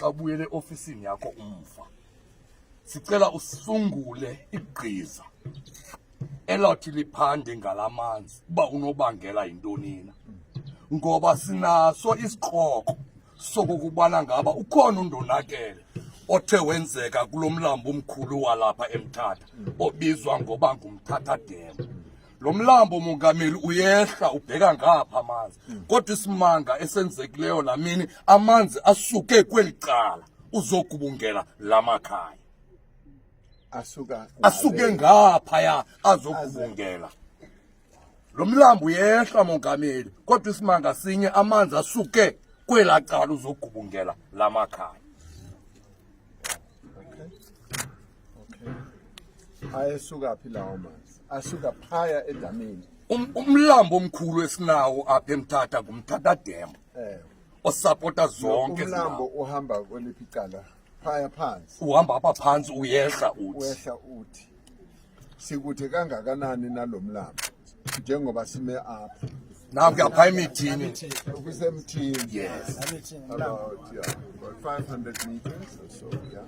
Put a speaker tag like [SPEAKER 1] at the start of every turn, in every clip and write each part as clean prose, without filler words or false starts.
[SPEAKER 1] xa ubuyele ofisini yakho umva, sicela usungule igqiza elawuthi liphande ngalamanzi uba unobangela yintoni na, ngoba sinaso isikroko sokokubana ngaba ukhona undonakele othe wenzeka kulo mlambo omkhulu walapha eMthatha obizwa ngoba ngumthatha Dam. Lo mlambo mongameli uyehla ubheka ngapha amanzi, kodwa isimanga esenzekileyo lamini amanzi asuke kweli cala uzogubungela lamakhaya, asuke ngaphaya azogubungela. Lo mlambo uyehla mongameli, kodwa isimanga sinye amanzi asuke kwela cala uzogubungela lamakhaya.
[SPEAKER 2] Ayesuka phi lawo manzi? Asuka phaya edamini.
[SPEAKER 1] Umlambo omkhulu esinawo apha eMthatha ngumthatha Dam osapota zonke
[SPEAKER 2] umlambo uhamba kweliphi icala? Phaya phansi.
[SPEAKER 1] Uhamba apha phantsi uyehla uthi.
[SPEAKER 2] Wehla uthi. Sikude kangakanani nalomlambo njengoba sime apha?
[SPEAKER 1] Nanku apha emithini.
[SPEAKER 2] Kusemthini.
[SPEAKER 1] Yes.
[SPEAKER 2] About 500 meters or so, yeah.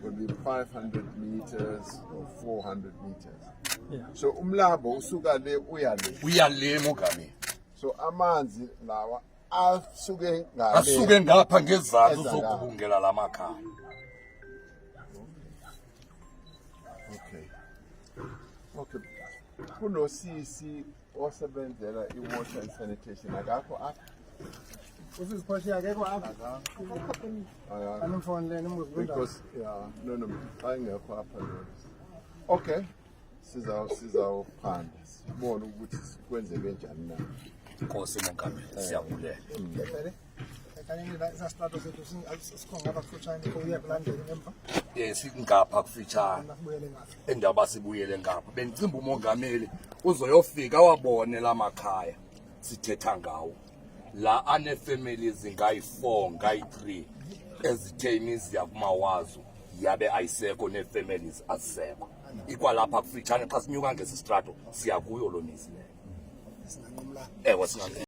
[SPEAKER 2] Will be 500 meters or 400 meters. Yeah. So umlambo usuka le uya le.
[SPEAKER 1] Uya le mongameli.
[SPEAKER 2] So amanzi lawa asuke ngale.
[SPEAKER 1] Asuke ngapha ngezantsi uzogubungela lamakhaya.
[SPEAKER 2] Okay. Okay. Kuno sisi osebenzela i-water and sanitation akakho apha.
[SPEAKER 3] Usiziphoshi akekho apha. Animfonele
[SPEAKER 2] Because no ayingekho apha lo. Okay. Sizawuphanda sibone ukuthi kwenzeke njani na.
[SPEAKER 1] Inkosi mongameli siyabulela. Singapha kufitshane endaba sibuyele ngapha. Bendicimba umongameli uzoyofika wabone lamakhaya sithetha ngawo, la anefamilies ngayi-4 ngayi-3 ezithe imizi yakumawazo yabe ayisekho neefamilies azisekho. Ikwalapha kufitshane, xa sinyuka ngesistrato siya kuyo loo mizi leyo. Ewe singanqumla.